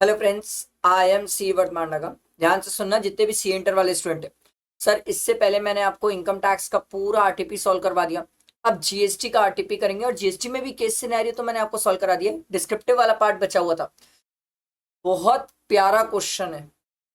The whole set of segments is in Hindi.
Hello friends, I am C Vardhamannagar. ध्यान से सुनना जितने भी सी इंटर वाले स्टूडेंट है। सर, इससे पहले मैंने आपको इनकम टैक्स का पूरा आरटीपी सॉल्व करवा दिया। अब जीएसटी का आरटीपी करेंगे और जीएसटी में भी केस सिनेरियो तो मैंने आपको सॉल्व करा दिया। डिस्क्रिप्टिव वाला पार्ट बचा हुआ था। बहुत प्यारा क्वेश्चन है,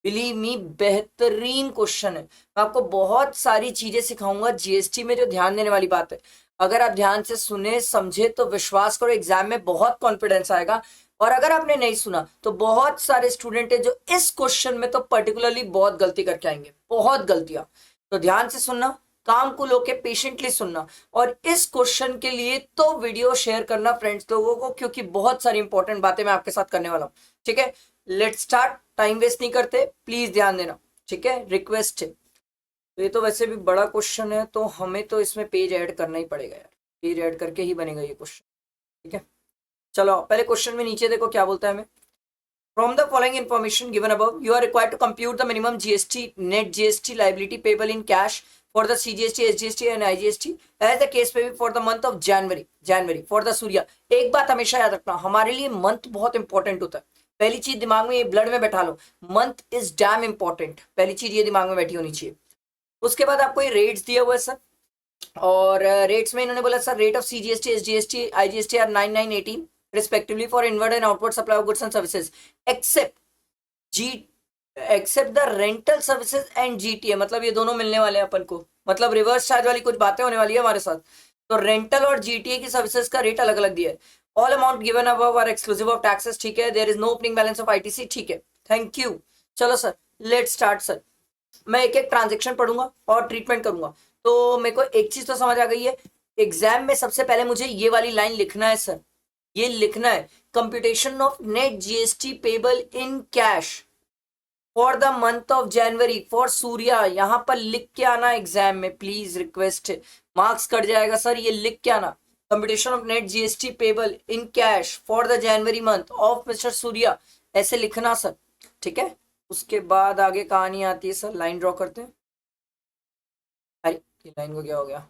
बिलीव मी, बेहतरीन क्वेश्चन है। मैं आपको बहुत सारी चीजें सिखाऊंगा जीएसटी में जो ध्यान देने वाली बात है। अगर आप ध्यान से सुने समझे तो विश्वास करो एग्जाम में बहुत कॉन्फिडेंस आएगा। और अगर आपने नहीं सुना तो बहुत सारे स्टूडेंट है जो इस क्वेश्चन में तो पर्टिकुलरली बहुत गलती करके आएंगे, बहुत गलतियां। तो ध्यान से सुनना, काम को लोग के पेशेंटली सुनना, और इस क्वेश्चन के लिए तो वीडियो शेयर करना फ्रेंड्स लोगों को, क्योंकि बहुत सारी इंपॉर्टेंट बातें मैं आपके साथ करने वाला हूं। ठीक है, लेट्स स्टार्ट। टाइम वेस्ट नहीं करते, प्लीज ध्यान देना। ठीक है, रिक्वेस्ट है। तो ये तो वैसे भी बड़ा क्वेश्चन है, तो हमें तो इसमें पेज ऐड करना ही पड़ेगा यार। पेज ऐड करके ही बनेगा ये क्वेश्चन। ठीक है, चलो पहले क्वेश्चन में नीचे देखो क्या बोलता है हमें। From the following information given above, you are required to compute the minimum GST, net GST liability payable in cash for the CGST, SGST and IGST as the case may be for the month of January. January for the Surya. एक बात हमेशा याद रखना, हमारे लिए मंथ बहुत इंपॉर्टेंट होता है। पहली चीज दिमाग में, ये ब्लड में बैठा लो, मंथ इज डैम इंपॉर्टेंट। पहली चीज ये दिमाग में बैठी होनी चाहिए। उसके बाद आपको ये रेट्स दिया हुआ है सर, और रेट्स में इन्होंने बोला sir rate of CGST, SGST, IGST are 9,918 respectively for inward and outward supply of goods and services except G except the rental services and GTA। मतलब ये दोनों मिलने वाले हैं अपन को, मतलब रिवर्स चार्ज वाली कुछ बातें होने वाली है हमारे साथ। तो रेंटल और जीटीए की सर्विसेज का रेट अलग अलग दिया है। All amount given above are exclusive of taxes. ठीक है, there is no opening balance of ITC. ठीक है, थैंक यू। चलो सर, लेट स्टार्ट सर। मैं एक एक ट्रांजेक्शन पढ़ूंगा और ट्रीटमेंट करूंगा। तो मेरे को एक चीज तो समझ आ गई है, एग्जाम में सबसे पहले मुझे ये वाली लाइन लिखना है सर, ये लिखना है, computation of net GST payable in cash for the month of January for Surya. यहां पर लिख के आना एग्जाम में, प्लीज रिक्वेस्ट है। मार्क्स कट जाएगा सर, ये लिख के आना, computation of net GST payable in cash for the January month of mister Surya, ऐसे लिखना सर। ठीक है, उसके बाद आगे कहानी आती है सर, लाइन ड्रॉ करते हैं। अरे ये लाइन को क्या हो गया?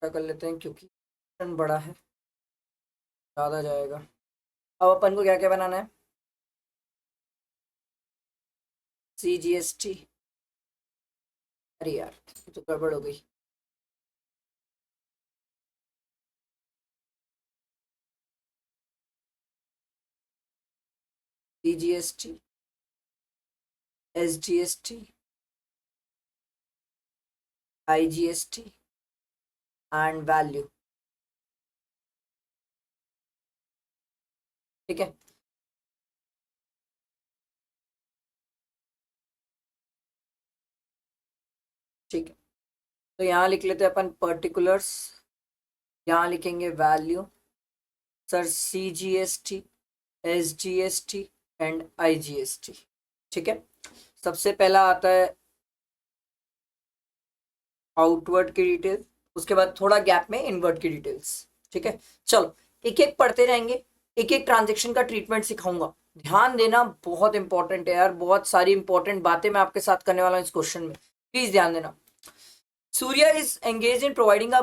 क्या कर लेते हैं, क्योंकि बड़ा है, ज़्यादा जाएगा। अब अपन को क्या क्या बनाना है? CGST। अरे यार ये तो गड़बड़ हो गई। CGST, SGST, IGST and value. ठीक है, ठीक है, तो यहाँ लिख लेते हैं अपन पर्टिकुलर्स, यहाँ लिखेंगे value sir, CGST, SGST and IGST। ठीक है, सबसे पहला आता है आउटवर्ड की डिटेल, उसके बाद थोड़ा गैप में इनवर्ड की डिटेल्स। ठीक है, चलो एक एक पढ़ते रहेंगे, एक एक ट्रांजेक्शन का ट्रीटमेंट सिखाऊंगा। ध्यान देना, बहुत इंपॉर्टेंट है यार, बहुत सारी इंपॉर्टेंट बातें मैं आपके साथ करने वाला हूँ इस क्वेश्चन में, प्लीज ध्यान देना। Surya is engage in providing a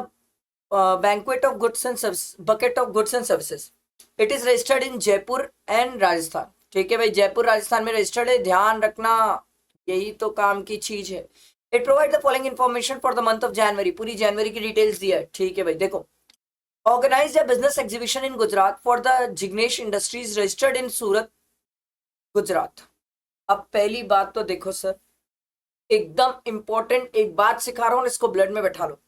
banquet of goods and services, bucket of goods and services. It is registered in Jaipur and Rajasthan. ठीक है भाई, जयपुर राजस्थान में रजिस्टर्ड है, ध्यान रखना, यही तो काम की चीज है। It provide the following information for the month of January, पूरी जनवरी की डिटेल्स दिया है। ठीक है भाई, देखो, organise a business exhibition in Gujarat for the Jignesh industries registered in Surat, Gujarat. अब पहली बात तो देखो सर, एकदम इंपॉर्टेंट एक बात सिखा रहा हूं, इसको ब्लड में बैठा लो।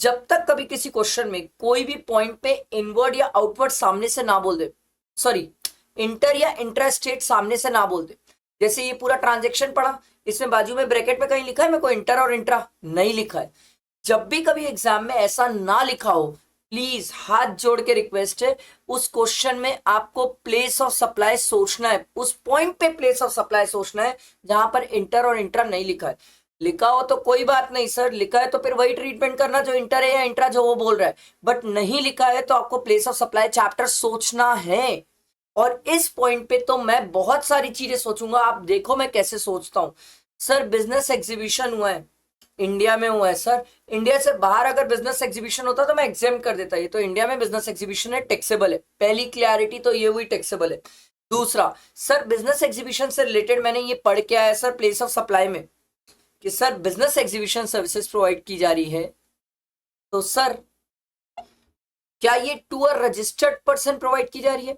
जब तक कभी किसी क्वेश्चन में कोई भी पॉइंट पे इनवर्ड या आउटवर्ड सामने से ना बोल दे, सॉरी इंटर या इंट्रा स्टेट सामने से ना बोल दे, जैसे ये पूरा ट्रांजेक्शन पढ़ा, इसमें बाजू में ब्रैकेट में कहीं लिखा है मेरे को इंटर और इंट्रा? नहीं लिखा है। जब भी कभी एग्जाम में ऐसा ना लिखा हो, प्लीज हाथ जोड़ के रिक्वेस्ट है, उस क्वेश्चन में आपको प्लेस ऑफ सप्लाई सोचना है, उस पॉइंट पे प्लेस ऑफ सप्लाई सोचना है जहां पर इंटर और इंट्रा नहीं लिखा है। लिखा हो तो कोई बात नहीं सर, लिखा है तो फिर वही ट्रीटमेंट करना जो इंटर है या इंट्रा जो वो बोल रहा है, बट नहीं लिखा है तो आपको प्लेस ऑफ सप्लाई चैप्टर सोचना है। और इस पॉइंट पे तो मैं बहुत सारी चीजें सोचूंगा, आप देखो मैं कैसे सोचता हूँ। सर बिजनेस एग्जीबिशन हुआ है, इंडिया में हुआ है सर, इंडिया से बाहर अगर बिजनेस एग्जीबिशन होता तो मैं एग्जाम कर देता, ये तो इंडिया में बिजनेस एग्जीबिशन है, टैक्सेबल है, पहली क्लैरिटी तो ये हुई, टैक्सेबल है। दूसरा सर बिजनेस एग्जीबिशन से रिलेटेड मैंने ये पढ़ के आया सर प्लेस ऑफ सप्लाई में, कि sir business exhibition services provide की जा रही है, तो सर क्या ये to a registered person provide की जा रही है?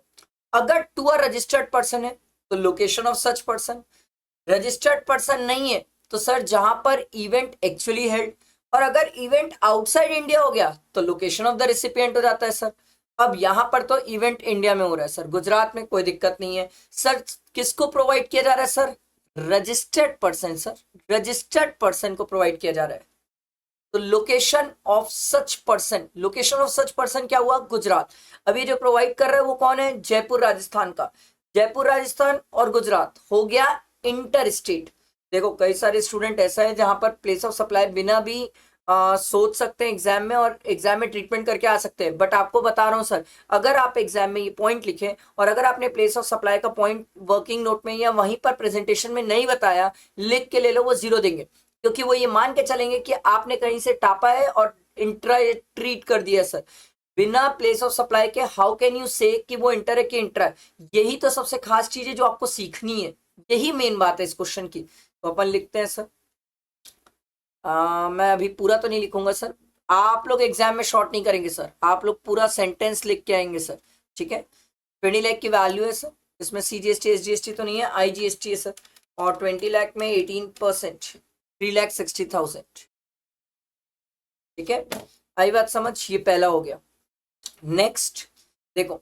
अगर टू अ रजिस्टर्ड पर्सन है तो location of such person, registered person नहीं है तो सर जहां पर इवेंट एक्चुअली हेल्ड, और अगर इवेंट आउटसाइड इंडिया हो गया तो लोकेशन ऑफ द रेसिपिएंट हो जाता है सर। अब यहां पर तो इवेंट इंडिया में हो रहा है सर, गुजरात में, कोई दिक्कत नहीं है सर। किसको प्रोवाइड किया जा रहा है sir? Registered person sir, registered person को प्रोवाइड किया जा रहा है। तो location of such person, location of such person क्या हुआ? गुजरात। अभी जो प्रोवाइड कर रहा है वो कौन है? जयपुर राजस्थान का। जयपुर राजस्थान और गुजरात हो गया इंटर स्टेट। देखो कई सारे स्टूडेंट ऐसा है जहां पर प्लेस ऑफ सप्लाई बिना भी सोच सकते हैं एग्जाम में, और एग्जाम में ट्रीटमेंट करके आ सकते हैं, बट आपको बता रहा हूं सर, अगर आप एग्जाम में ये पॉइंट लिखे और अगर आपने प्लेस ऑफ सप्लाई का पॉइंट वर्किंग नोट में या वहीं पर प्रेजेंटेशन में नहीं बताया, लिख के ले लो, वो 0 देंगे, क्योंकि वो ये मान के चलेंगे कि आपने कहीं से टापा है और इंट्रा ट्रीट कर दिया सर। बिना प्लेस ऑफ सप्लाई के हाउ कैन यू से कि वो इंटर है कि इंट्रा है? यही तो सबसे खास चीज है जो आपको सीखनी है, यही मेन बात है इस क्वेश्चन की। तो अपन लिखते हैं सर, मैं अभी पूरा तो नहीं लिखूंगा सर, आप लोग एग्जाम में शॉर्ट नहीं करेंगे सर, आप लोग पूरा सेंटेंस लिख के आएंगे सर, ठीक है। 20 लाख की वैल्यू है सर, इसमें CGST SGST तो नहीं है, IGST है सर, और 20 लाख में 18%, 3,60,000, ठीक है। आई बात समझ? ये पहला हो गया। नेक्स्ट देखो,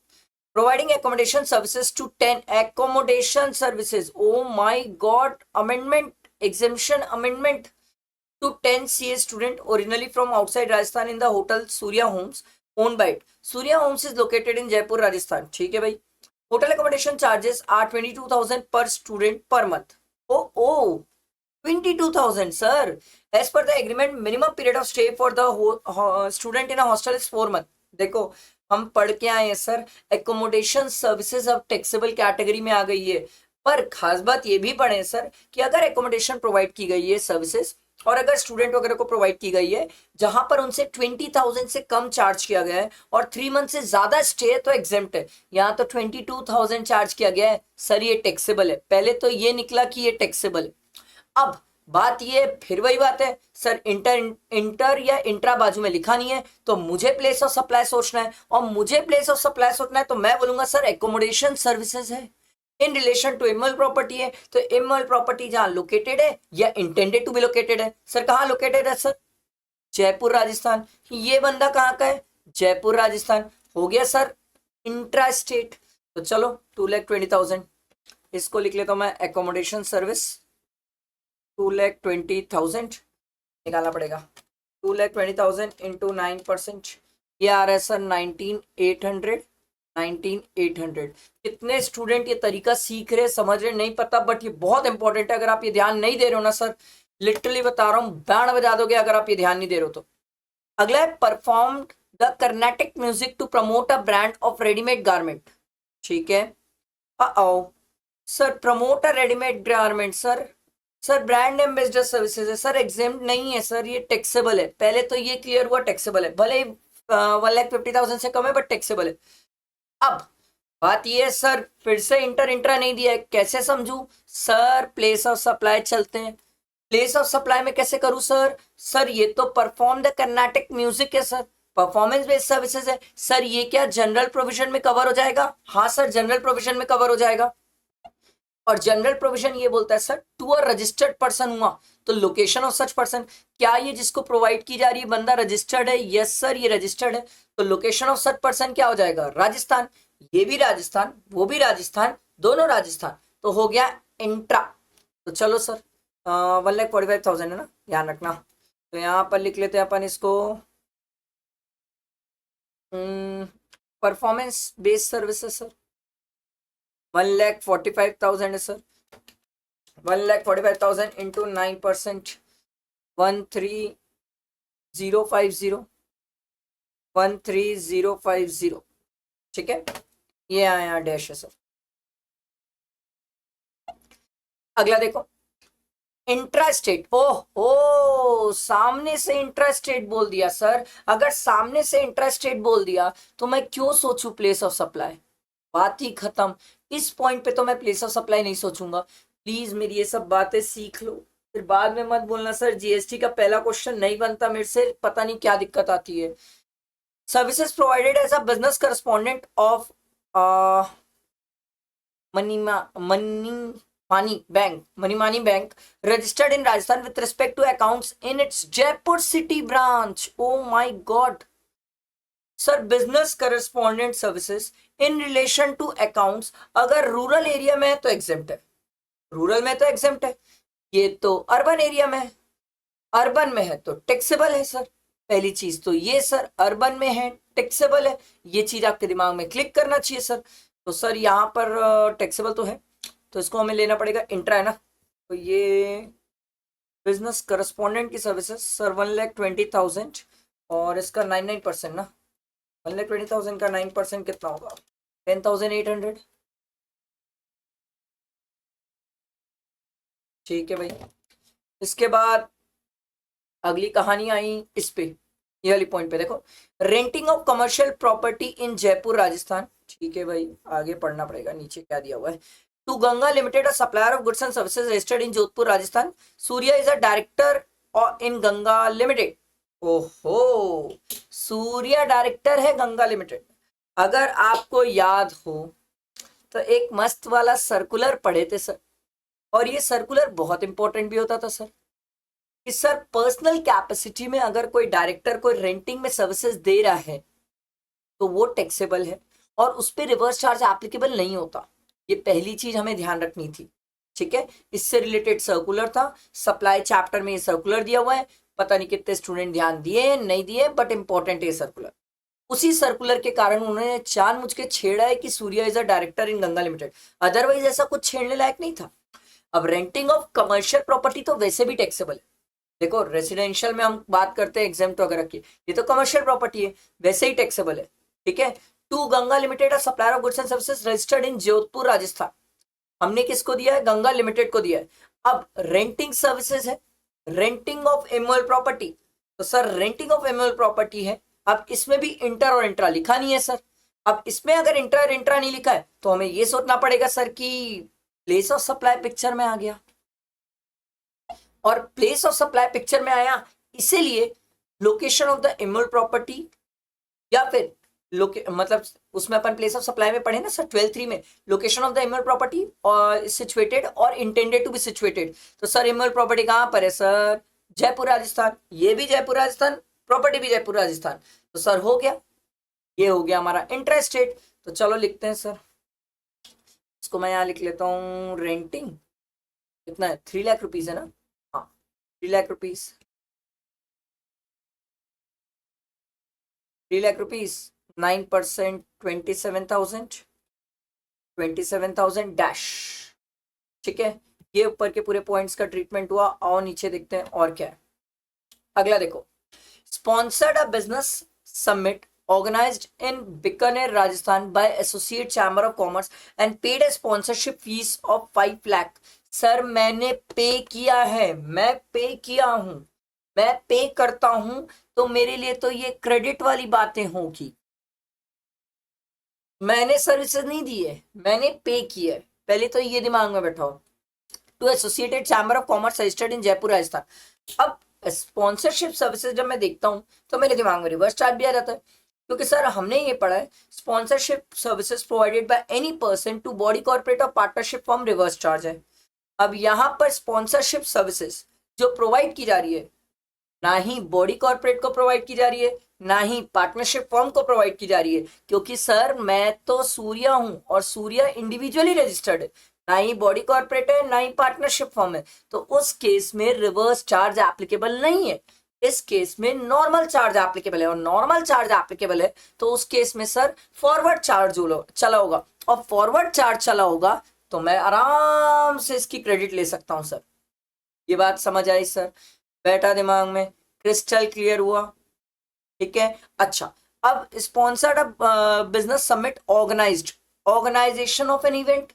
providing accommodation services to 10 accommodation services, O my god, amendment, exemption amendment to 10 CA student originally from outside Rajasthan in the hotel Surya Homes owned by it. Surya Homes is located in Jaipur, Rajasthan. ठीक है भाई। Hotel accommodation charges are 22,000 per student per month. Oh, 22,000 sir. As per the agreement, minimum period of stay for the student in a hostel is 4 months. देखो हम पढ़ के आए हैं सर, एकोमोडेशन सर्विसेज अब टैक्सेबल कैटेगरी में आ गई है, पर खास बात ये भी पढ़े सर कि अगर एकोमोडेशन प्रोवाइड की गई है सर्विसेज, और अगर स्टूडेंट वगैरह को प्रोवाइड की गई है जहां पर उनसे 20,000 से कम चार्ज किया गया है और 3 मंथ से ज्यादा स्टे तो एग्जेम्प्ट है, यहाँ तो 22,000 चार्ज किया गया है सर, ये टैक्सेबल है। पहले तो ये निकला कि ये टैक्सेबल है। अब बात ये फिर वही बात है सर, इंटर या इंट्रा बाजू में लिखा नहीं है, तो मुझे प्लेस ऑफ सप्लाई सोचना है, और मुझे प्लेस ऑफ सप्लाई सोचना है तो मैं बोलूंगा सर एकोमोडेशन सर्विसेज है in relation to immovable property है, तो इमल प्रॉपर्टी जहां लोकेटेड है या इंटेंडेड टू बी लोकेटेड है, सर कहां लोकेटेड है सर? जयपुर राजस्थान। ये बंदा कहां का है? जयपुर राजस्थान। हो गया सर इंट्रा स्टेट। तो चलो 2,20,000 इसको लिख लेता हूं मैं, एकोमोडेशन सर्विस 2,20,000 निकालना पड़ेगा, 2,20,000 इंटू 9%, ये आ रहा है सर 19,800। 19,800 कितने स्टूडेंट ये तरीका सीख रहे, समझ रहे, नहीं पता, बट ये बहुत इंपॉर्टेंट है। अगर आप ये ध्यान नहीं दे रहे हो ना सर, लिटरली बता रहा हूं, बैंड बजा दोगे अगर आप ये ध्यान नहीं दे रहे हो तो। अगला है perform the Carnatic music to promote a brand of readymade garment, ठीक है। Sir promote a readymade garment, sir brand ambassador services है सर, एग्जेम्प्ट नहीं है सर, ये टैक्सेबल है। पहले तो ये क्लियर हुआ टैक्सेबल है, भले ही 1,50,000 से कम है बट टैक्सेबल है। अब बात ये है सर, फिर से इंटर इंट्रा नहीं दिया है, कैसे समझू सर? प्लेस ऑफ सप्लाई चलते हैं, प्लेस ऑफ सप्लाई में कैसे करूं सर? सर ये तो परफॉर्म द कर्नाटिक म्यूजिक है सर, परफॉर्मेंस बेस्ड सर्विसेज है सर, ये क्या जनरल प्रोविजन में कवर हो जाएगा? हाँ सर जनरल प्रोविजन में कवर हो जाएगा। और जनरल प्रोविजन ये बोलता है sir to a registered person हुआ, तो लोकेशन ऑफ सच पर्सन, क्या ये जिसको प्रोवाइड की जा रही है बंदा रजिस्टर्ड है? यस सर ये रजिस्टर्ड है, तो लोकेशन ऑफ सच पर्सन क्या हो जाएगा? राजस्थान। ये भी राजस्थान, वो भी राजस्थान, दोनों राजस्थान, तो हो गया इंट्रा। तो चलो सर 1,45,000 है ना, ध्यान रखना। तो यहाँ पर लिख लेते हैं अपन इसको, परफॉर्मेंस बेस्ड सर्विसेज सर, 1,45,000 है सर, 1,45,000 इंटू 9%, 13,050, 13,050, ठीक है। ये आया डैश है सर, अगला देखो, इंट्रा स्टेट। ओह ओ, सामने से इंट्रा स्टेट बोल दिया सर। अगर सामने से इंट्रा स्टेट बोल दिया तो मैं क्यों सोचूं प्लेस ऑफ सप्लाई, बात ही खत्म। इस पॉइंट पे तो मैं प्लेस ऑफ सप्लाई नहीं सोचूंगा। प्लीज मेरी ये सब बातें सीख लो, फिर बाद में मत बोलना सर जीएसटी का पहला क्वेश्चन नहीं बनता मेरे से, पता नहीं क्या दिक्कत आती है। Services provided as a business correspondent of money money money money bank registered in Rajasthan with respect to accounts in its Jaipur city branch. Oh my God. Sir business correspondent services in relation to accounts, अगर रूरल एरिया में है तो एग्जेम्प्ट है, रूरल में तो एग्जेम्प्ट है। ये तो अर्बन एरिया में है, अर्बन में है तो टैक्सेबल है सर। पहली चीज तो ये सर, अर्बन में है टैक्सेबल है, ये चीज आपके दिमाग में क्लिक करना चाहिए सर। तो सर यहाँ पर टैक्सेबल तो है, तो इसको हमें लेना पड़ेगा इंट्रा, है ना। तो ये बिजनेस करस्पॉन्डेंट की सर्विसेज सर 1,20,000 और इसका 99% ना, 1,20,000 का 9% कितना होगा, 10,800। ठीक है भाई। इसके बाद अगली कहानी आई इस पे, ये वाली पॉइंट पे देखो, renting of commercial property in Jaipur Rajasthan. ठीक है भाई, आगे पढ़ना पड़ेगा, नीचे क्या दिया हुआ है। To Ganga limited a supplier of goods and services registered in Jodhpur Rajasthan, Surya is a director in Ganga limited. ओहो, सूर्या डायरेक्टर है गंगा लिमिटेड। अगर आपको याद हो तो एक मस्त वाला सर्कुलर पढ़े थे सर, और ये सर्कुलर बहुत इंपॉर्टेंट भी होता था सर, कि सर पर्सनल कैपेसिटी में अगर कोई डायरेक्टर कोई रेंटिंग में सर्विसेज दे रहा है तो वो टैक्सेबल है और उस पर रिवर्स चार्ज एप्लीकेबल नहीं होता। ये पहली चीज हमें ध्यान रखनी थी, ठीक है। इससे रिलेटेड सर्कुलर था, सप्लाई चैप्टर में ये सर्कुलर दिया हुआ है। पता नहीं कितने स्टूडेंट ध्यान दिए नहीं दिए, बट इंपॉर्टेंट है सर्कुलर। उसी सर्कुलर के कारण उन्होंने जानबूझ के छेड़ा है कि Surya is a director in Ganga limited, otherwise ऐसा कुछ छेड़ने लायक नहीं था। अब रेंटिंग ऑफ कमर्शियल प्रॉपर्टी तो वैसे भी टैक्सेबल है। देखो रेसिडेंशियल में हम बात करते हैं एग्जाम्प्ट वगैरह की, ये तो कमर्शियल प्रॉपर्टी है, वैसे ही टैक्सेबल है। ठीक है। To Ganga limited supplier of goods and services registered in Jodhpur Rajasthan, हमने किसको दिया है, गंगा लिमिटेड को दिया है। अब रेंटिंग सर्विसेज है, रेंटिंग ऑफ इमोल प्रॉपर्टी, तो sir renting of immovable property है। अब इसमें भी इंटर और इंट्रा लिखा नहीं है सर। अब इसमें अगर इंटर और इंट्रा नहीं लिखा है तो हमें यह सोचना पड़ेगा सर कि प्लेस ऑफ सप्लाई पिक्चर में आ गया, और प्लेस ऑफ सप्लाई पिक्चर में आया इसीलिए location of the immovable property, या फिर मतलब उसमें अपन प्लेस ऑफ सप्लाई में पढ़े ना सर 12 में, location of the immovable property और सिचुएटेड और इंटेंडेड टू बी सिचुएटेड। तो सर इमोल प्रॉपर्टी कहां पर है सर, जयपुर राजस्थान, ये भी जयपुर राजस्थान, प्रॉपर्टी भी जयपुर राजस्थान। तो सर हो गया, ये हो गया हमारा इंट्रा स्टेट। तो चलो लिखते हैं सर, इसको मैं यहाँ लिख लेता हूँ, रेंटिंग कितना है, 3 लाख रुपीज है ना, हाँ 3 lakh rupees, 3 lakh rupees, 9%, 27,000 dash. ठीक है, ये ऊपर के पूरे पॉइंट्स का ट्रीटमेंट हुआ। आओ नीचे देखते हैं और क्या है। अगला देखो, sponsored a business summit organized in Bikaner, Rajasthan by Associate Chamber of Commerce and paid a sponsorship fees of 5 lakh। Sir मैंने पे किया है, मैं पे किया हूं, मैं पे करता हूं, तो मेरे लिए तो ये क्रेडिट वाली बातें होगी। मैंने सर्विसेज नहीं दी है, मैंने पे किया है, पहले तो ये दिमाग में बैठाओ। To associated chamber of commerce registered in Jaipur Rajasthan. अब स्पॉन्सरशिप सर्विसेज जब मैं देखता हूं तो मेरे दिमाग में रिवर्स चार्ज भी आ जाता है, क्योंकि सर हमने ये पढ़ा है sponsorship services provided by any person to body corporate और पार्टनरशिप फॉर्म रिवर्स चार्ज है। अब यहाँ पर स्पॉन्सरशिप सर्विसेज जो प्रोवाइड की जा रही है, ना ही बॉडी कॉर्पोरेट को प्रोवाइड की जा रही है, ना ही पार्टनरशिप फर्म को प्रोवाइड की जा रही है, क्योंकि सर मैं तो सूर्या हूं और सूर्या इंडिविजुअली रजिस्टर्ड है, ना ही बॉडी कॉर्पोरेट है ना ही पार्टनरशिप फर्म है। तो उस केस में रिवर्स चार्ज एप्लीकेबल नहीं है, इस केस में नॉर्मल चार्ज एप्लीकेबल है, और नॉर्मल चार्ज एप्लीकेबल है तो उस केस में सर फॉरवर्ड चार्ज चला होगा, और फॉरवर्ड चार्ज चला होगा तो मैं आराम से इसकी क्रेडिट ले सकता हूं सर। ये बात समझ आई सर, बैठा दिमाग में, क्रिस्टल क्लियर हुआ। ठीक है। अच्छा, अब sponsored business summit organized, organization of an event,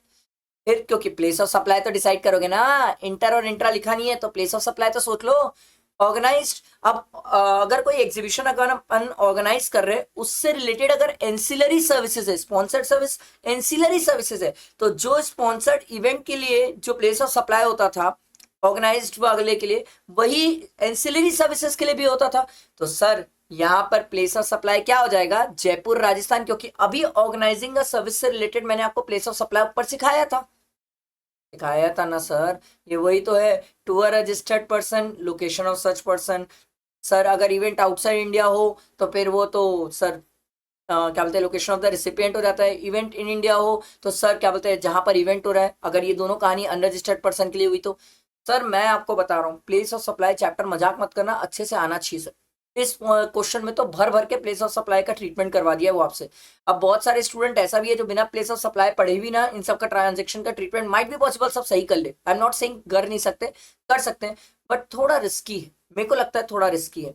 फिर क्योंकि प्लेस ऑफ सप्लाई तो डिसाइड करोगे ना, इंटर और इंट्रा लिखा नहीं है तो प्लेस ऑफ सप्लाई तो सोच लो। ऑर्गेनाइज्ड। अब अगर कोई एग्जीबिशन अगर अपन ऑर्गेनाइज कर रहे हैं उससे रिलेटेड अगर एंसिलरी सर्विसेज है, स्पॉन्सर्ड सर्विस एंसिलरी सर्विसेज है, तो जो स्पॉन्सर्ड इवेंट के लिए जो प्लेस ऑफ सप्लाई होता था ऑर्गेनाइज्ड वाले के लिए, वही एंसिलरी सर्विसेज के लिए भी होता था। तो सर यहां पर प्लेस ऑफ सप्लाई क्या हो जाएगा, जयपुर राजस्थान, क्योंकि अभी ऑर्गेनाइजिंग सर्विस से रिलेटेड मैंने आपको प्लेस ऑफ सप्लाई ऊपर सिखाया था ना सर। ये वही तो है, to a registered person, location of such person. Sir अगर इवेंट आउटसाइड इंडिया हो तो फिर वो तो सर क्या बोलते हैं, लोकेशन ऑफ द रिसिपिएंट हो जाता है। इवेंट इन इंडिया हो तो सर क्या बोलते हैं, जहां पर इवेंट हो रहा है, अगर ये दोनों कहानी अनरजिस्टर्ड पर्सन के लिए हुई तो सर मैं आपको बता रहा हूँ प्लेस ऑफ सप्लाई चैप्टर मजाक मत करना, अच्छे से आना चाहिए सर। इस क्वेश्चन में तो भर भर के प्लेस ऑफ सप्लाई का ट्रीटमेंट करवा दिया है वो आपसे। अब बहुत सारे स्टूडेंट ऐसा भी है जो बिना प्लेस ऑफ सप्लाई पढ़े भी ना इन सब का ट्रांजेक्शन का ट्रीटमेंट माइट भी पॉसिबल सब सही कर ले। आई एम नॉट सेइंग कर नहीं सकते, कर सकते हैं, बट थोड़ा रिस्की है, मेरे को लगता है थोड़ा रिस्की है।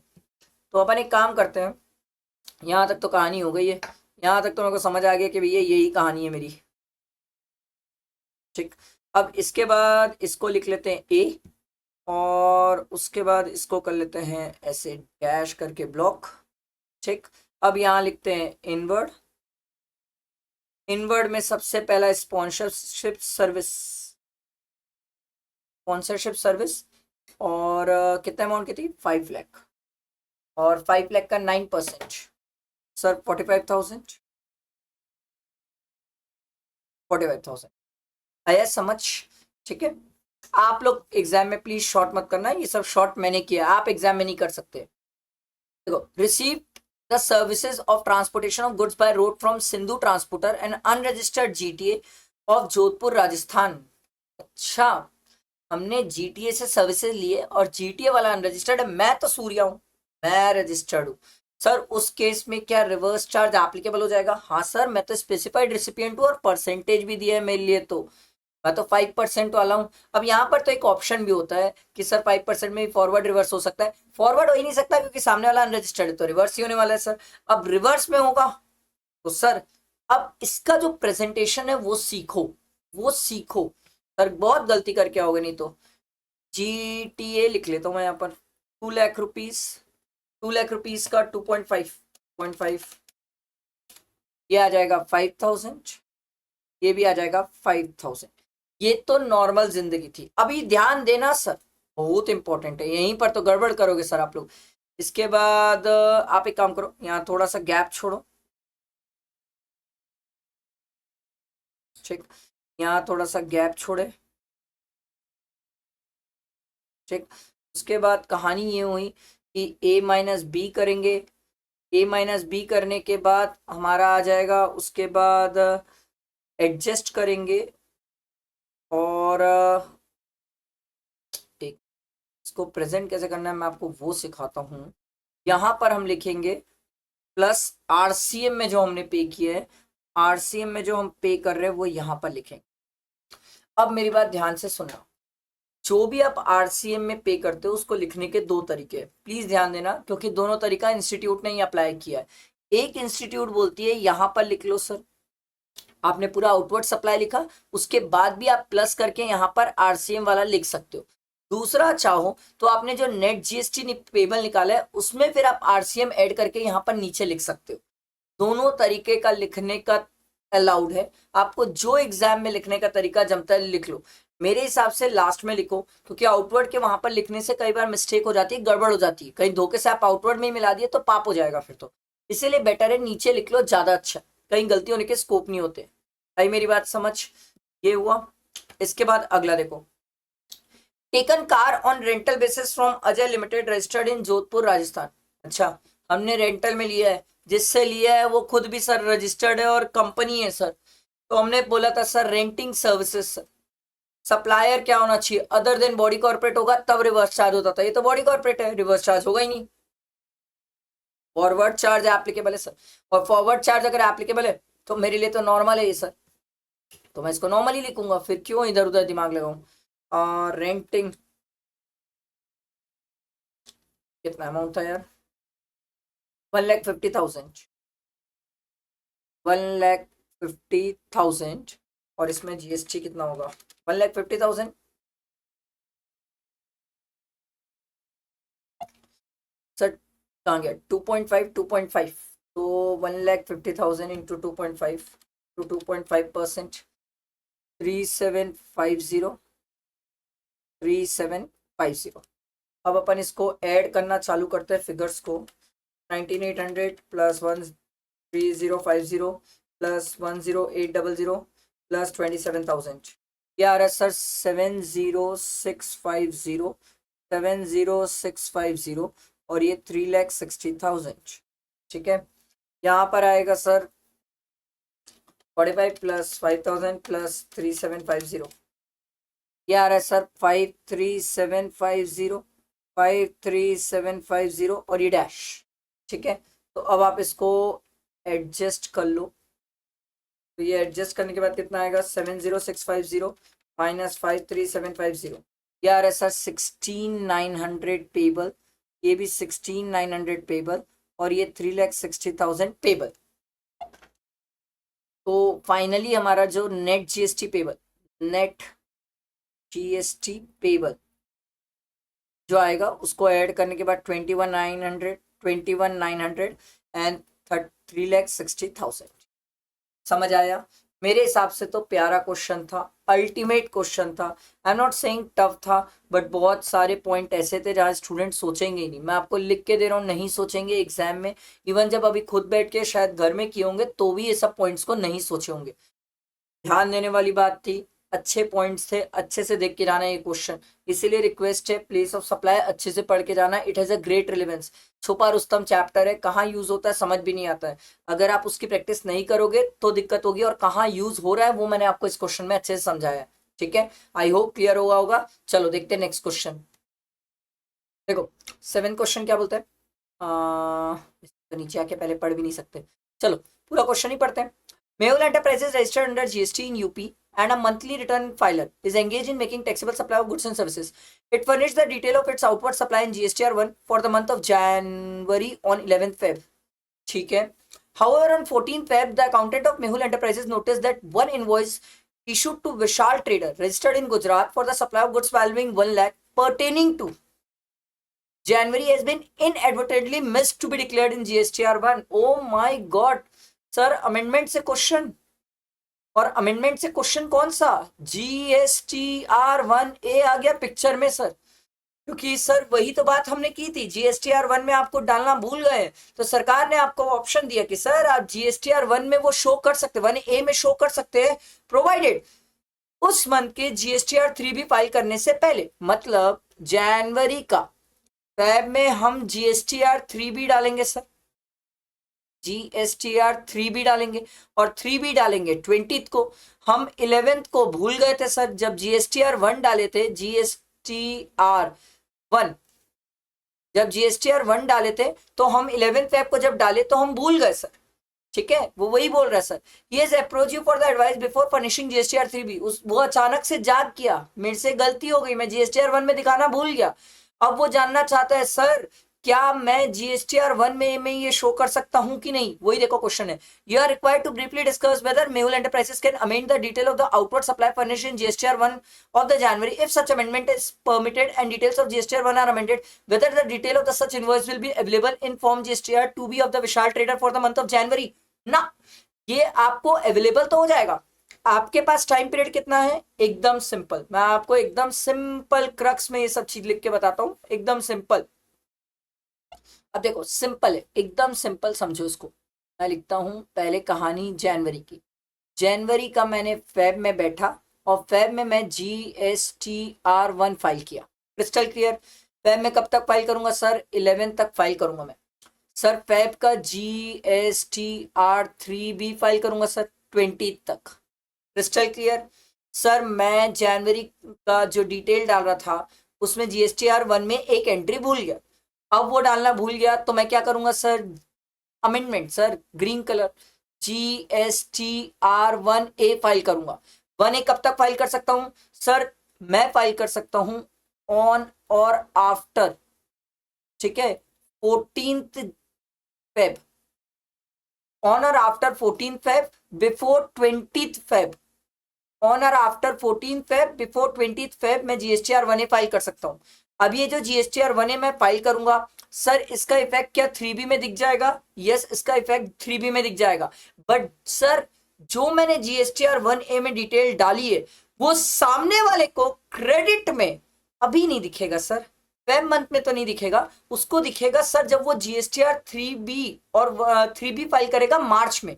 तो अपन एक काम करते हैं, यहाँ तक तो कहानी हो गई है, यहाँ तक तो मेरे को समझ आ गया कि भैया यही कहानी है मेरी। ठीक। अब इसके बाद इसको लिख लेते हैं ए, और उसके बाद इसको कर लेते हैं ऐसे डैश करके ब्लॉक। ठीक। अब यहाँ लिखते हैं इनवर्ड। इनवर्ड में सबसे पहला स्पॉन्सरशिप सर्विस, स्पॉन्सरशिप सर्विस, और कितना अमाउंट की थी, 5 लाख, और 5 लाख का 9%, सर 45,000, 45,000 आया समझ। ठीक है। आप लोग एग्जाम में प्लीज शॉर्ट मत करना, ये सब शॉर्ट मैंने किया, आप एग्जाम में नहीं कर सकते। देखो, receive the services of transportation of goods by road from Sindhu transporter and unregistered GTA of Jodhpur Rajasthan. अच्छा, हमने जीटीए से सर्विसेज लिए और जीटीए वाला अनरजिस्टर्ड है, मैं तो सूर्या हूं, मैं रजिस्टर्ड हूं। सर उस केस में क्या रिवर्स चार्ज एप्लीकेबल हो जाएगा? हाँ सर, मैं तो स्पेसिफाइड रिसिपिएंट हूँ और परसेंटेज भी दिया है मेरे लिए, तो मैं तो 5% वाला हूँ। अब यहाँ पर तो एक ऑप्शन भी होता है कि सर 5% में फॉरवर्ड रिवर्स हो सकता है। फॉरवर्ड हो ही नहीं सकता क्योंकि सामने वाला अनरजिस्टर्ड है, तो रिवर्स ही होने वाला है सर। अब रिवर्स में होगा तो सर अब इसका जो प्रेजेंटेशन है वो सीखो, वो सीखो। सर बहुत गलती करके आओगे नहीं तो। जीटीए लिख लेता हूँ मैं यहाँ पर, 2 लाख रुपीज, 2 लाख रुपीज का 2.5, ये आ जाएगा 5,000, ये भी आ जाएगा 5,000। ये तो नॉर्मल जिंदगी थी। अभी ध्यान देना सर, बहुत इंपॉर्टेंट है, यहीं पर तो गड़बड़ करोगे सर आप लोग। इसके बाद आप एक काम करो, यहाँ थोड़ा सा गैप छोड़ो। ठीक। यहाँ थोड़ा सा गैप छोड़े। ठीक। उसके बाद कहानी ये हुई कि ए माइनस बी करेंगे। ए माइनस बी करने के बाद हमारा आ जाएगा, उसके बाद एडजस्ट करेंगे, और एक इसको प्रेजेंट कैसे करना है मैं आपको वो सिखाता हूँ। यहाँ पर हम लिखेंगे प्लस आरसीएम में जो हमने पे किया है, आरसीएम में जो हम पे कर रहे हैं वो यहाँ पर लिखेंगे। अब मेरी बात ध्यान से सुनना, जो भी आप आरसीएम में पे करते हो उसको लिखने के दो तरीके हैं, प्लीज ध्यान देना, क्योंकि दोनों तरीका इंस्टीट्यूट ने ही अप्लाई किया है। एक इंस्टीट्यूट बोलती है यहाँ पर लिख लो सर, आपने पूरा आउटवर्ड सप्लाई लिखा, उसके बाद भी आप प्लस करके यहाँ पर आरसीएम वाला लिख सकते हो। दूसरा चाहो तो आपने जो नेट जीएसटी पेबल निकाला है उसमें फिर आप आरसीएम ऐड करके यहाँ पर नीचे लिख सकते हो। दोनों तरीके का लिखने का अलाउड है, आपको जो एग्जाम में लिखने का तरीका जमता है लिख लो। मेरे हिसाब से लास्ट में लिखो, क्योंकि आउटवर्ड के वहां पर लिखने से कई बार मिस्टेक हो जाती है, गड़बड़ हो जाती है, कहीं धोखे से आप आउटवर्ड में ही मिला दिए तो पाप हो जाएगा फिर तो। इसीलिए बेटर है नीचे लिख लो, ज्यादा अच्छा, कहीं गलती होने के स्कोप नहीं होते। भाई मेरी बात समझ, ये हुआ। इसके बाद अगला देखो, taken car on rental basis from Ajay limited registered in Jodhpur Rajasthan. अच्छा, हमने रेंटल में लिया है, जिससे लिया है वो खुद भी सर रजिस्टर्ड है और कंपनी है सर, तो हमने बोला था sir renting services sir. Supplier क्या होना चाहिए, अदर देन बॉडी कॉर्पोरेट होगा तब रिवर्स चार्ज होता था, ये तो बॉडी कॉर्पोरेट है, रिवर्स चार्ज होगा ही नहीं। फॉरवर्ड चार्ज एप्लीकेबल है सर, और फॉरवर्ड चार्ज अगर एप्लीकेबल है तो मेरे लिए तो नॉर्मल है ये सर, तो मैं इसको नॉर्मली लिखूंगा, फिर क्यों इधर उधर दिमाग लगाऊं। रेंटिंग कितना अमाउंट था यार, 1,50,000, 1,50,000, और इसमें जीएसटी कितना होगा 1,50,000। सर कहाँ गया 2.5 तो 1,50,000 इंटू 2.5 टू 2.5%, 3750। अब अपन इसको ऐड करना चालू करते हैं फिगर्स को। 19,800 प्लस 13050 प्लस 10800 प्लस 27,000, ये आ रहा है सर 70650 और ये 3,60,000। ठीक है, यहाँ पर आएगा सर 45 प्लस 5,000 प्लस 3750, ये आ रहा है सर 53750 और ये डैश। ठीक है, तो अब आप इसको एडजस्ट कर लो। तो ये एडजस्ट करने के बाद कितना आएगा 70650 माइनस 53750, ये आ रहा है सर 16,900 पेबल, ये भी 16,900 पेबल और ये 3,60,000 पेबल। तो फाइनली हमारा जो नेट जीएसटी पेबल जो आएगा उसको ऐड करने के बाद 21,900 एंड 3,60,000। समझ आया? मेरे हिसाब से तो प्यारा क्वेश्चन था, अल्टीमेट क्वेश्चन था। I am not saying tough था, बट बहुत सारे पॉइंट ऐसे थे जहाँ स्टूडेंट सोचेंगे ही नहीं। मैं आपको लिख के दे रहा हूँ, नहीं सोचेंगे एग्जाम में। इवन जब अभी खुद बैठ के शायद घर में किए होंगे तो भी ये सब पॉइंट्स को नहीं सोचे होंगे। ध्यान देने वाली बात थी, अच्छे पॉइंट्स थे, अच्छे से देख के जाना ये क्वेश्चन। इसीलिए रिक्वेस्ट है, प्लेस ऑफ सप्लाई अच्छे से पढ़ के जाना। It has a great relevance. छुपा रुस्तम चैप्टर है, कहाँ यूज होता है समझ भी नहीं आता है। अगर आप उसकी प्रैक्टिस नहीं करोगे तो दिक्कत होगी, और कहाँ यूज हो रहा है वो मैंने आपको इस क्वेश्चन में अच्छे से समझाया है। ठीक है, आई होप क्लियर हुआ होगा। चलो देखते हैं नेक्स्ट क्वेश्चन। देखो 7 क्वेश्चन क्या बोलते हैं, तो नीचे आके पहले पढ़ भी नहीं सकते। चलो पूरा क्वेश्चन ही पढ़ते हैं। Mehul Enterprises registered under GST in UP and a monthly return filer is engaged in making taxable supply of goods and services. It furnished the detail of its outward supply in GSTR1 for the month of January on 11th Feb. ठीक है. However, on 14th Feb, the accountant of Mehul Enterprises noticed that one invoice issued to Vishal Trader registered in Gujarat for the supply of goods valuing 1 lakh pertaining to January has been inadvertently missed to be declared in GSTR1. Oh my God. Sir amendment से क्वेश्चन, और अमेंडमेंट से क्वेश्चन कौन सा, GSTR1A आ गया पिक्चर में सर। क्योंकि सर वही तो बात हमने की थी, GSTR1 में आपको डालना भूल गए तो सरकार ने आपको ऑप्शन दिया कि सर आप GSTR1 में वो शो कर सकते, 1A में शो कर सकते हैं, प्रोवाइडेड उस मंथ के GSTR3 भी फाइल करने से पहले। मतलब जनवरी का फेब में हम GSTR3 भी डालेंगे सर, GSTR3 भी डालेंगे, और 3 भी डालेंगे 20th को। हम 11th को भूल गए थे सर, जब GSTR1 डाले थे, GSTR1 जब GSTR1 डाले थे तो हम 11th फेब को जब डाले तो हम भूल गए सर। ठीक है, वो वही बोल रहा है सर, ये approach you for the advice before furnishing GSTR3 भी। वो अचानक से जाग किया, मेरे से गलती हो गई, मैं GSTR1 में दिखाना भूल गया। अब वो जानना चाहता है सर क्या मैं GSTR1 में ये शो कर सकता हूं कि नहीं, वही देखो क्वेश्चन है। You are required to briefly discuss whether Mehul enterprises can amend the detail of the outward supply furnished in GSTR1 of the January if such amendment is permitted and details of GSTR1 are amended, whether the detail of the such invoice will be available in form GSTR2B of the Vishal Trader for the month of January। ना, ये आपको अवेलेबल तो हो जाएगा। आपके पास टाइम पीरियड कितना है, एकदम सिंपल, मैं आपको एकदम सिंपल क्रक्स में ये सब चीज लिख के बताता हूं, एकदम सिंपल। अब देखो सिंपल है, एकदम सिंपल समझो इसको। मैं लिखता हूं पहले कहानी जनवरी की। जनवरी का मैंने फेब में बैठा और फेब में मैं GSTR1 फाइल किया। Crystal clear? फेब में कब तक फाइल करूंगा सर, 11 तक फाइल करूंगा मैं सर। फेब का GSTR3 भी फाइल करूंगा सर 20 तक। Crystal clear? सर मैं जनवरी का जो डिटेल डाल रहा था उसमें GSTR1 में एक एंट्री भूल गया, अब वो डालना भूल गया तो मैं क्या करूंगा sir, amendment sir, green colour, GSTR1A file करूंगा। 1A कब तक फाइल कर सकता हूं सर, मैं फाइल कर सकता हूं ऑन और आफ्टर, ठीक है, 14th फेब, ऑन और after 14th Feb, before 20th Feb. On और आफ्टर 14 फेब बिफोर 20 फेब मैं जीएसटीआर 1A फाइल कर सकता हूँ। अब ये जो जीएसटीआर 1A मैं फाइल करूंगा सर, इसका इफेक्ट क्या 3B में दिख जाएगा? यस, इसका इफेक्ट 3B में दिख जाएगा। बट सर जो मैंने जीएसटीआर 1A में डिटेल डाली है वो सामने वाले को क्रेडिट में अभी नहीं दिखेगा सर, फेब मंथ में तो नहीं दिखेगा, उसको दिखेगा सर जब वो जीएसटीआर 3B और 3B फाइल करेगा मार्च में।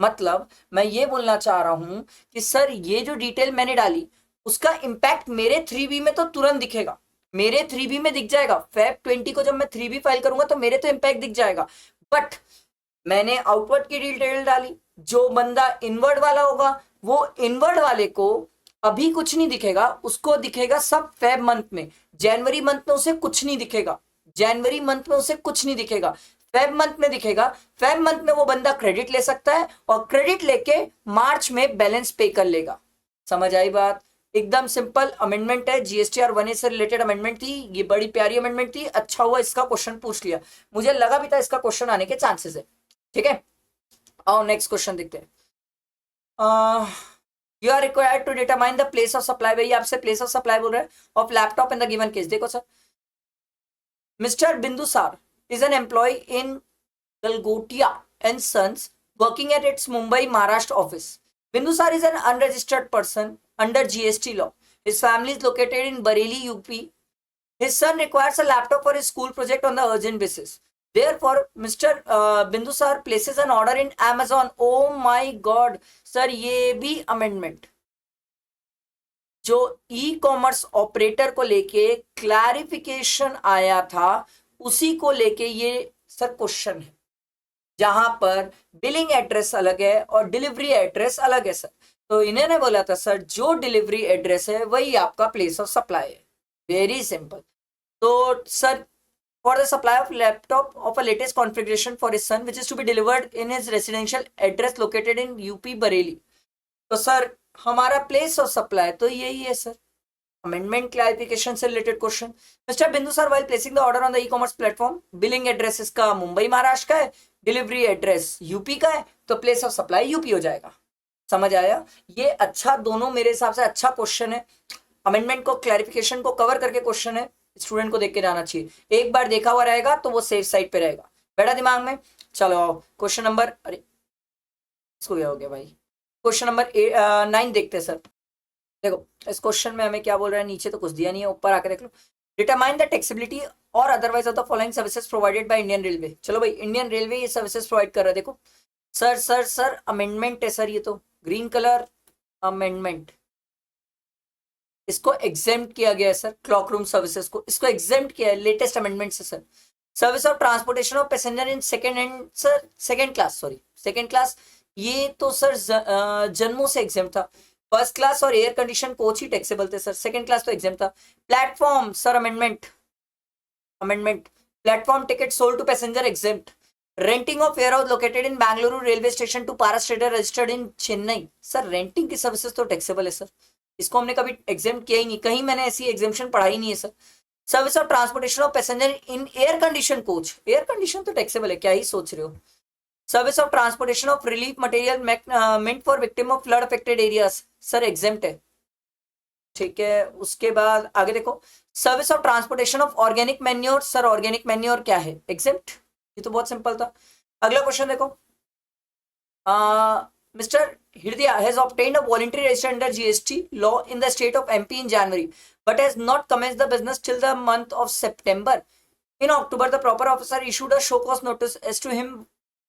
मतलब मैं ये बोलना चाह रहा हूं कि सर ये जो डिटेल मैंने डाली उसका इंपैक्ट मेरे 3B में तो तुरंत दिखेगा, मेरे 3B में दिख जाएगा। फेब 20 को जब मैं 3B फाइल करूंगा तो मेरे तो इंपैक्ट दिख जाएगा। बट मैंने आउटवर्ड की डिटेल डाली, जो बंदा इनवर्ड वाला होगा वो इनवर्ड वाले को अभी कुछ नहीं दिखेगा, उसको दिखेगा सब फेब मंथ में। जनवरी मंथ में उसे कुछ नहीं दिखेगा, जनवरी मंथ में उसे कुछ नहीं दिखेगा, फेब मंथ में दिखेगा। फेब मंथ में वो बंदा क्रेडिट ले सकता है और क्रेडिट लेके मार्च में बैलेंस पे कर लेगा। समझ आई बात? एकदम सिंपल अमेंडमेंट है, जीएसटीआर 1A से रिलेटेड अमेंडमेंट थी, ये बड़ी प्यारी अमेंडमेंट थी। अच्छा हुआ इसका क्वेश्चन पूछ लिया, मुझे लगा भी था इसका क्वेश्चन आने के चांसेस है। ठीक है, आओ नेक्स्ट क्वेश्चन देखते हैं। You are required to determine the place of supply. भाई आपसे प्लेस ऑफ सप्लाई बोल रहे हैं of laptop in the given case. देखो sir, mister Bindusar is an employee in Galgotia and Sons working at its Mumbai, Maharashtra office. Bindusar is an unregistered person under GST law. His family is located in Bareilly, UP. His son requires a laptop for his school project on the urgent basis. Therefore, Mr. Bindusar places an order in Amazon. Oh my God, sir, ये भी amendment जो ई कॉमर्स ऑपरेटर को लेके क्लैरिफिकेशन आया था उसी को लेके ये सर क्वेश्चन है, जहां पर बिलिंग एड्रेस अलग है और डिलीवरी एड्रेस अलग है सर। तो इन्होंने बोला था सर जो डिलीवरी एड्रेस है वही आपका प्लेस ऑफ सप्लाई है। Very simple. तो sir for the supply of laptop of a latest configuration for his son which is to be delivered in his residential address located in UP Bareilly. तो सर हमारा प्लेस ऑफ सप्लाई तो यही है सर। अमेंडमेंट क्लैरिफिकेशन से related question. Mister Bindusar while placing the order on the e commerce platform, billing address इसका मुंबई महाराष्ट्र का है, डिलीवरी एड्रेस यूपी का है, तो प्लेस ऑफ सप्लाई यूपी हो जाएगा। समझ आया? ये अच्छा, दोनों मेरे हिसाब से अच्छा क्वेश्चन है। अमेंडमेंट को क्लैरिफिकेशन को कवर करके क्वेश्चन है, स्टूडेंट को देख के जाना चाहिए। एक बार देखा हुआ रहेगा तो वो सेफ साइड पे रहेगा, बैठा दिमाग में। चलो आओ क्वेश्चन नंबर, अरे इसको क्या हो गया भाई, क्वेश्चन नंबर 9 देखते हैं सर। देखो इस क्वेश्चन में हमें क्या बोल रहा है, नीचे तो कुछ दिया नहीं है, ऊपर आके देख लो। डिटरमाइन द टैक्सेबिलिटी और otherwise of the following services provided by Indian railway. चलो भाई, इंडियन रेलवे ये सर्विसेज प्रोवाइड कर रहा है। देखो सर सर सर अमेंडमेंट है सर, ये तो ग्रीन कलर अमेंडमेंट, इसको एग्जेम्प्ट किया गया है सर। क्लॉक रूम सर्विसेज को इसको एग्जेम्प्ट किया है, लेटेस्ट अमेंडमेंट से sir. Service of transportation of passenger in second hand sir, second class, sorry second class, ये तो सर जन्मों से एग्जेम्प्ट था। फर्स्ट क्लास और एयर कंडीशन कोच ही टैक्सेबल थे सर, सेकंड क्लास तो एग्जाम था। Platform sir amendment, amendment platform ticket sold to passenger exempt. Renting of warehouse located in Bengaluru railway station to Paras trader registered in Chennai. Sir renting की सर्विसेज तो टैक्सेबल है सर, इसको हमने कभी एग्जाम किया ही नहीं, कहीं मैंने ऐसी एग्जामेशन पढ़ाई नहीं है sir. Service of transportation of passenger in air condition coach, air condition तो टैक्सेबल है, क्या ही सोच रहे हो। Service of transportation of relief material meant for victim of flood affected areas, sir exempt है। ठीक है, उसके बाद आगे देखो, service of transportation of organic manure, sir organic manure क्या है, एग्जेम्प्ट। ये तो बहुत सिंपल था। अगला क्वेश्चन देखो, mister Hridaya has obtained a voluntary register under GST law in the state of MP in January but has not commenced the business till the month of September. In October, the proper officer issued a show cause notice as to him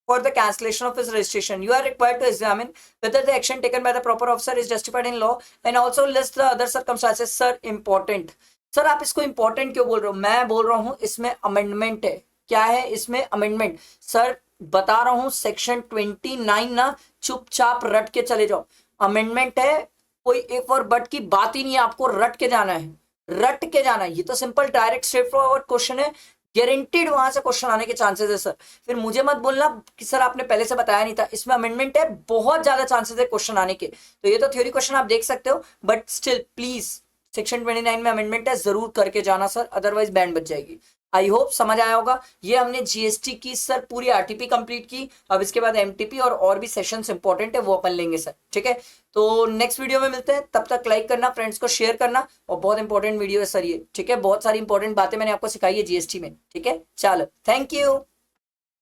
for the cancellation of his registration. You are required to examine whether the action taken by the proper officer is justified in law and also list the other circumstances. Sir, important. Sir आप इसको important क्यों बोल रहे हो? मैं बोल रहा हूँ इसमें अमेंडमेंट है। क्या है इसमें अमेंडमेंट? सर बता रहा हूँ सेक्शन 29 ना चुपचाप रट के चले जाओ। अमेंडमेंट है, कोई इफ और बट की बात ही नहीं है, आपको रट के जाना है, रट के जाना है। ये तो simple direct straight forward question है, गारंटीड वहां से क्वेश्चन आने के चांसेस है सर। फिर मुझे मत बोलना कि सर आपने पहले से बताया नहीं था, इसमें अमेंडमेंट है, बहुत ज्यादा चांसेस है क्वेश्चन आने के। तो ये तो थ्योरी क्वेश्चन आप देख सकते हो, बट स्टिल प्लीज सेक्शन 29 में अमेंडमेंट है, जरूर करके जाना सर, अदरवाइज बैंड बच जाएगी। आई होप समझ आया होगा। ये हमने जीएसटी की सर पूरी आरटीपी कंप्लीट की। अब इसके बाद एमटीपी और भी सेशंस इंपॉर्टेंट है वो अपन लेंगे सर, ठीक है। तो नेक्स्ट वीडियो में मिलते हैं, तब तक लाइक करना, फ्रेंड्स को शेयर करना, और बहुत इंपॉर्टेंट वीडियो है सर ये, ठीक है। बहुत सारी इंपॉर्टेंट बातें मैंने आपको सिखाई है जीएसटी में, ठीक है। चलो, थैंक यू।